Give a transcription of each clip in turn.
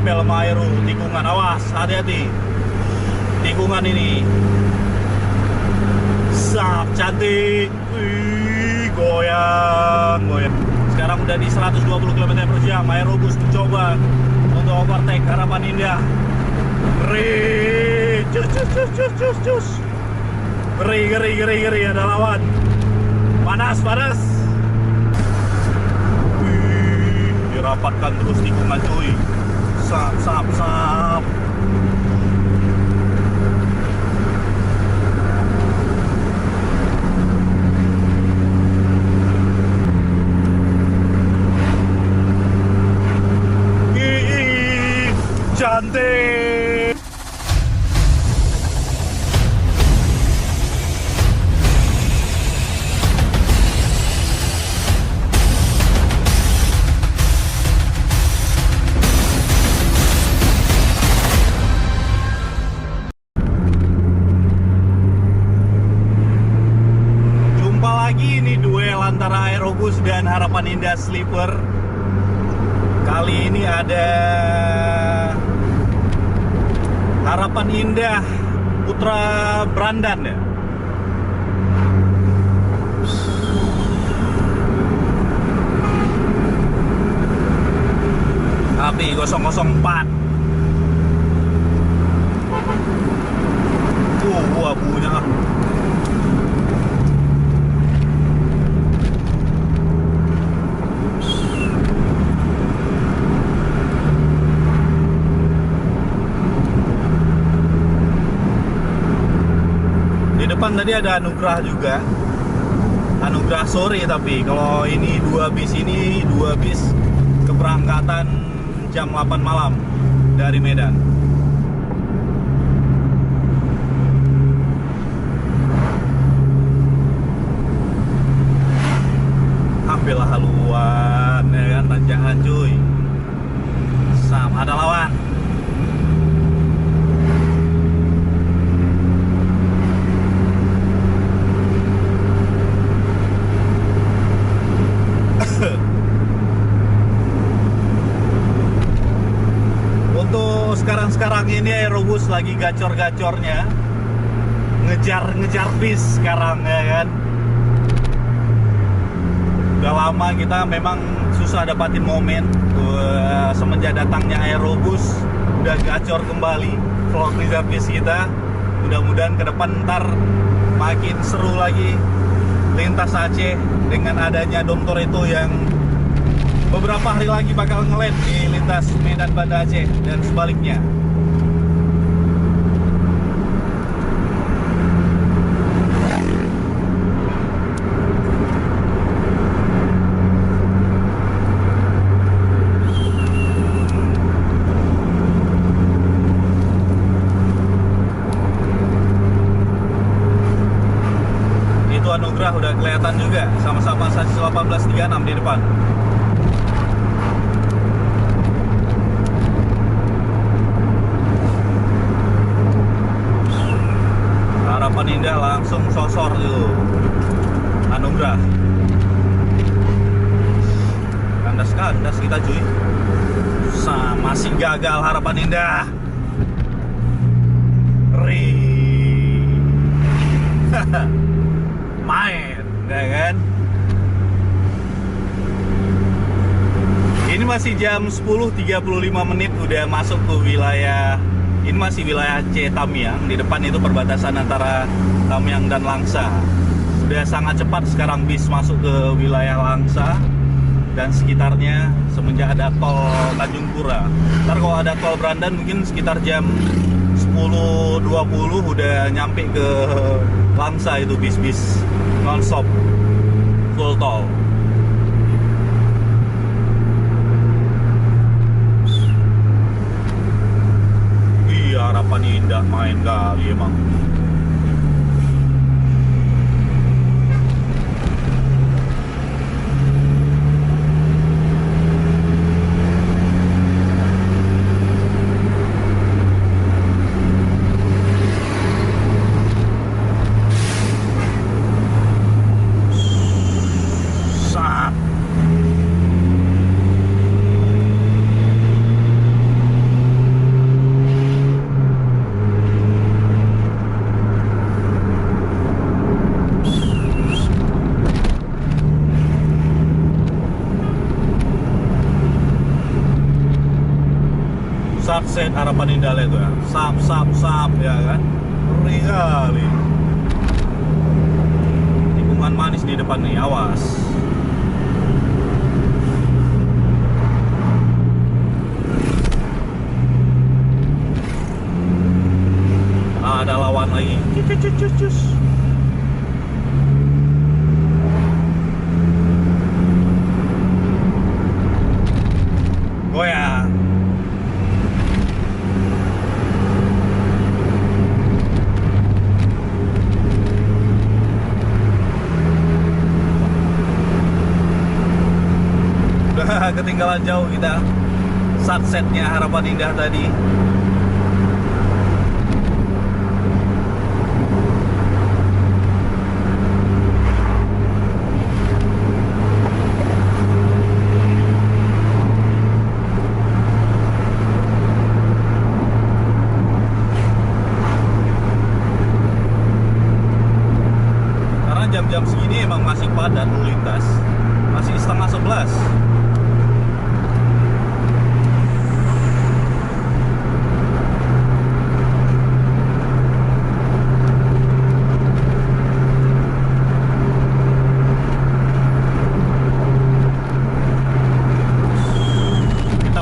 nempel sama Aero tikungan. Awas, hati-hati tikungan ini. Sap, cantik. Wih, goyang. Sekarang udah di 120 km/jam. Aerobus mencoba untuk overtake Harapan Indah. Ngeri. Cus. Ngeri. Ada lawan. Panas. Wih, dirapatkan terus tikungan cuy. Sap. Cantik. Jumpa lagi ini duel antara Aerobus dan Harapan Indah Sleeper. Kali ini ada Harapan Indah Putra Brandan ya. Api 004. Abunya. Depan tadi ada Anugrah juga. Anugrah sore, tapi kalau ini dua bis keberangkatan jam 8 malam dari Medan. Ambillah haluan ya kan, tanjakan cuy. Sama ada lawan. Untuk sekarang ini Aerobus lagi gacor-gacornya ngejar bis sekarang ya kan. Udah lama kita memang susah dapatin momen semenjak datangnya Aerobus. Udah gacor kembali vlog reservis kita. Mudah-mudahan ke depan ntar makin seru lagi lintas Aceh dengan adanya Dom Toretto yang beberapa hari lagi bakal ngeland di lintas Medan Banda Aceh dan sebaliknya. Itu Anugrah udah kelihatan juga sama-sama sasis 1836 di depan. Harapan Indah langsung sosor tuh Anugrah. Kandas kita cuy. Masih gagal Harapan Indah. Main, ya kan? Ini masih jam 10.35 menit udah masuk ke wilayah. Ini masih wilayah Aceh Tamiang. Di depan itu perbatasan antara Tamiang dan Langsa. Udah sangat cepat sekarang bis masuk ke wilayah Langsa dan sekitarnya semenjak ada tol Tanjung Pura. Ntar kalau ada tol Brandan mungkin sekitar jam 10.20 udah nyampe ke Langsa itu bis-bis non-stop full tol. Harapan Indah main kali emang. Sunset Harapan Indah itu ya, sap ya kan, ngeri kali. Tikungan manis di depan nih, awas. Ada lawan lagi. Cus. Goyang. Udah ketinggalan jauh kita. Sunsetnya Harapan Indah tadi. Jam-jam segini emang masih padat lalu lintas, masih 10:30.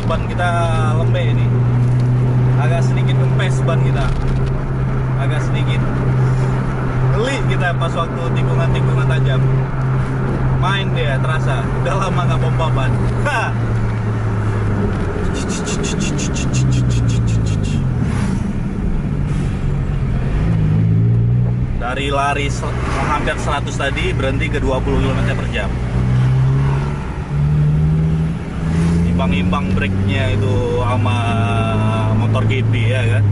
Ban kita lembek ini, agak sedikit kempes ban kita, agak sedikit geli kita pas waktu tikungan tajam. Main dia terasa, udah lama nggak pompa ban. Dari lari hampir 100 tadi berhenti ke 20 km/jam. Imbang-imbang brake-nya itu sama motor GP ya kan.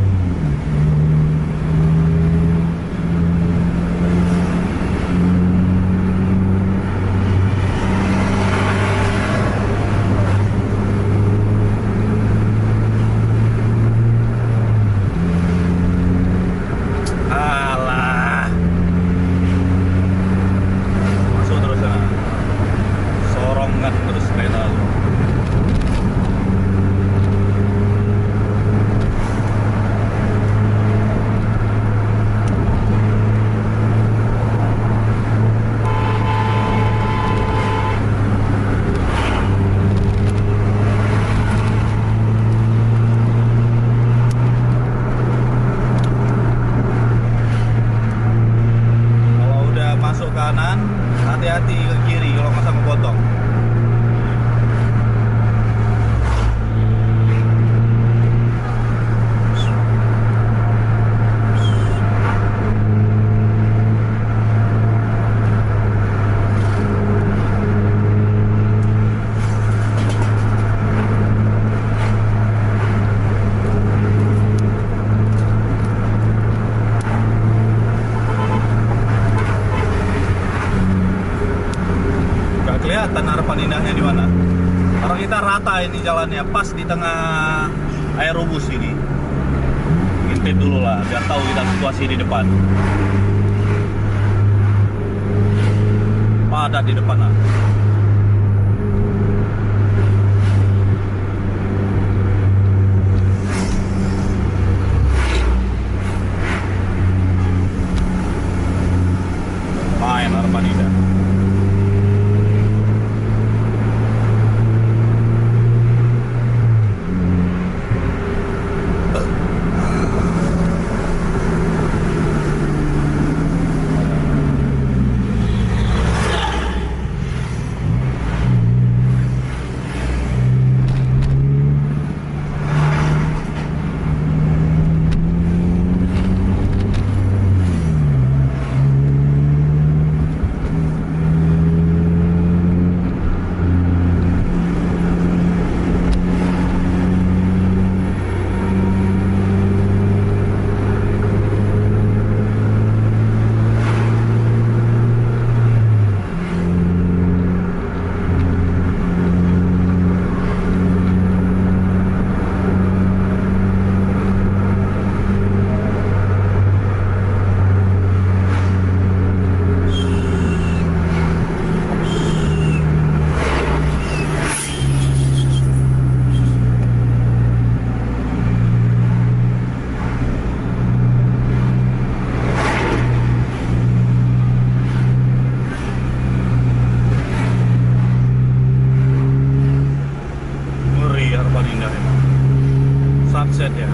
Kanan, hati-hati ke kiri kalau nggak sama potong. Kelihatan Harapan Indahnya di mana? Karena kita rata ini jalannya, pas di tengah aerobus ini. Intip dulu lah, biar tahu kita situasi di depan. Padat di depan lah. Main Harapan Indah. offset ya.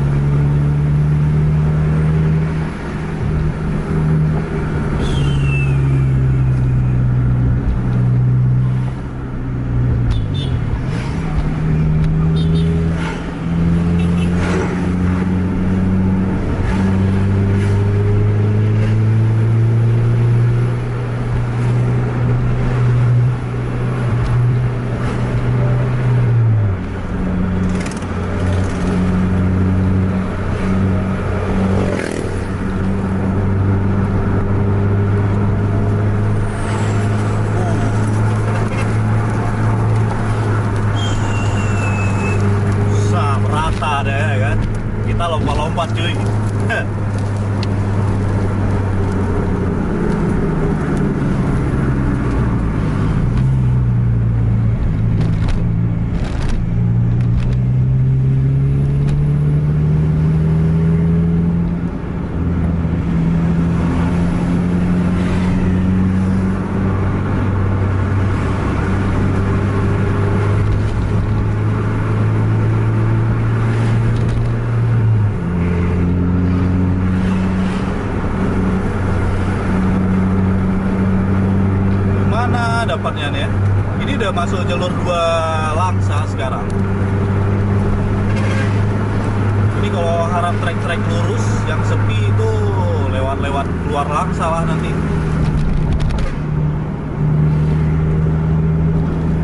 Ada ya kan, kita lompat-lompat cuy. Dapatnya nih ya, ini udah masuk jalur 2 Langsa sekarang. Jadi kalau harap trek-trek lurus yang sepi itu lewat keluar Langsa lah nanti.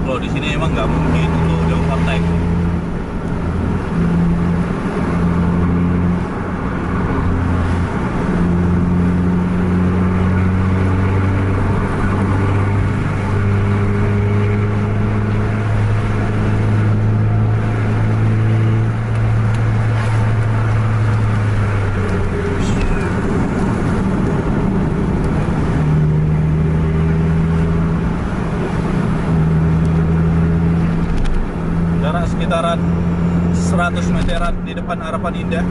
Kalau di sini emang nggak mungkin untuk jauh overtake. Sekitaran 100 meteran di depan Harapan Indah.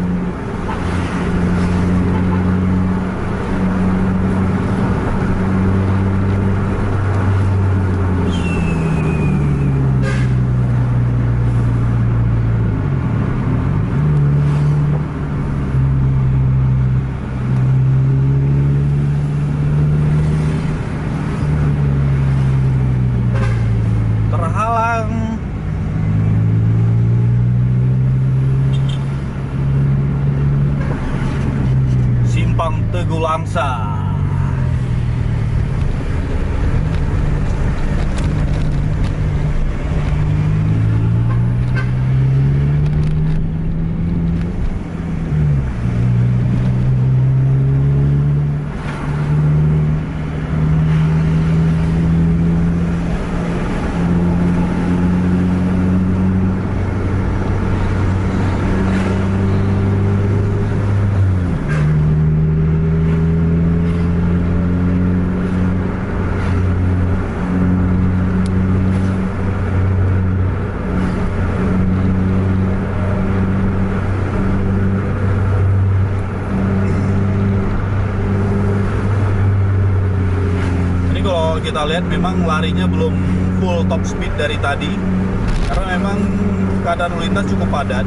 Teguh Langsa. Kita lihat memang larinya belum full top speed dari tadi karena memang keadaan lalu lintas cukup padat.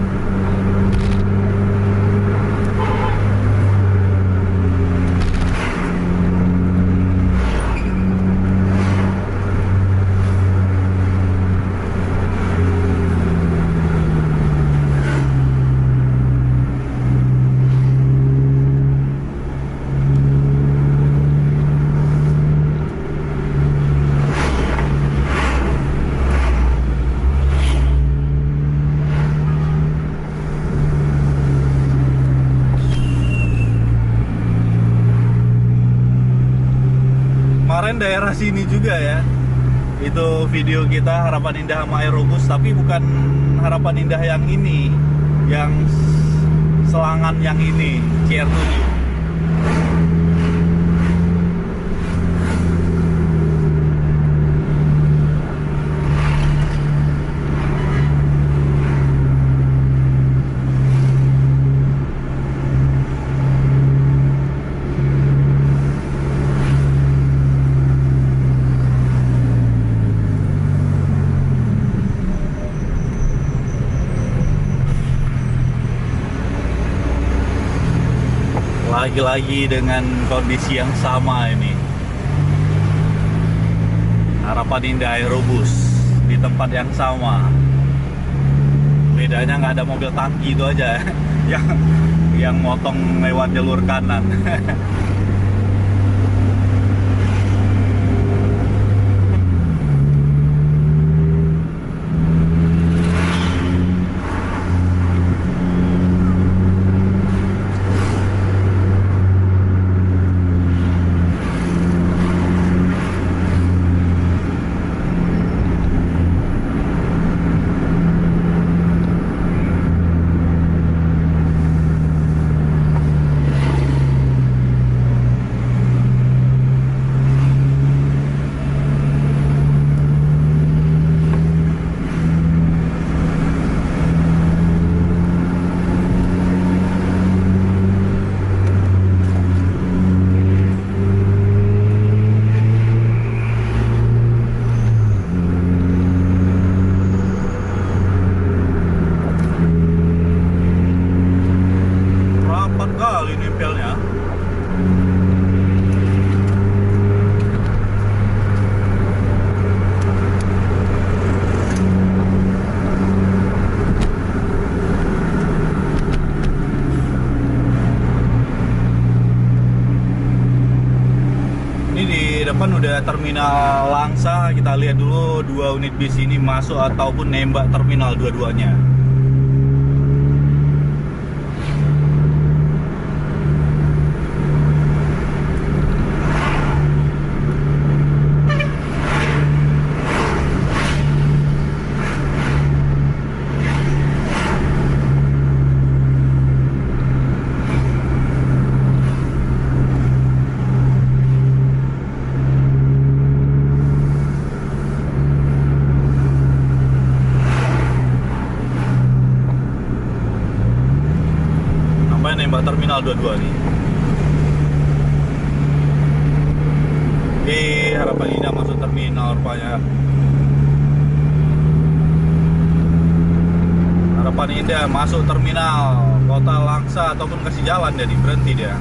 Kemarin daerah sini juga ya, itu video kita Harapan Indah sama Aerobus, tapi bukan Harapan Indah yang ini, yang Selangan yang ini, CR7. lagi-lagi dengan kondisi yang sama ini. Harapan Indah Aerobus di tempat yang sama. Bedanya nggak ada mobil tangki itu aja yang motong lewat jalur kanan. Rapat kali nempelnya. Ini di depan udah terminal Langsa. Kita lihat dulu 2 unit bis ini masuk ataupun nembak terminal dua-duanya. Nembak terminal 22 nih. Harapan Indah masuk terminal rupanya. Harapan Indah masuk terminal Kota Langsa ataupun kasih jalan jadi berhenti dia.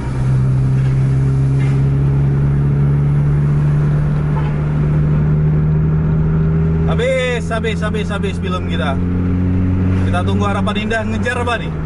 Habis film kita. Kita tunggu Harapan Indah ngejar apa nih?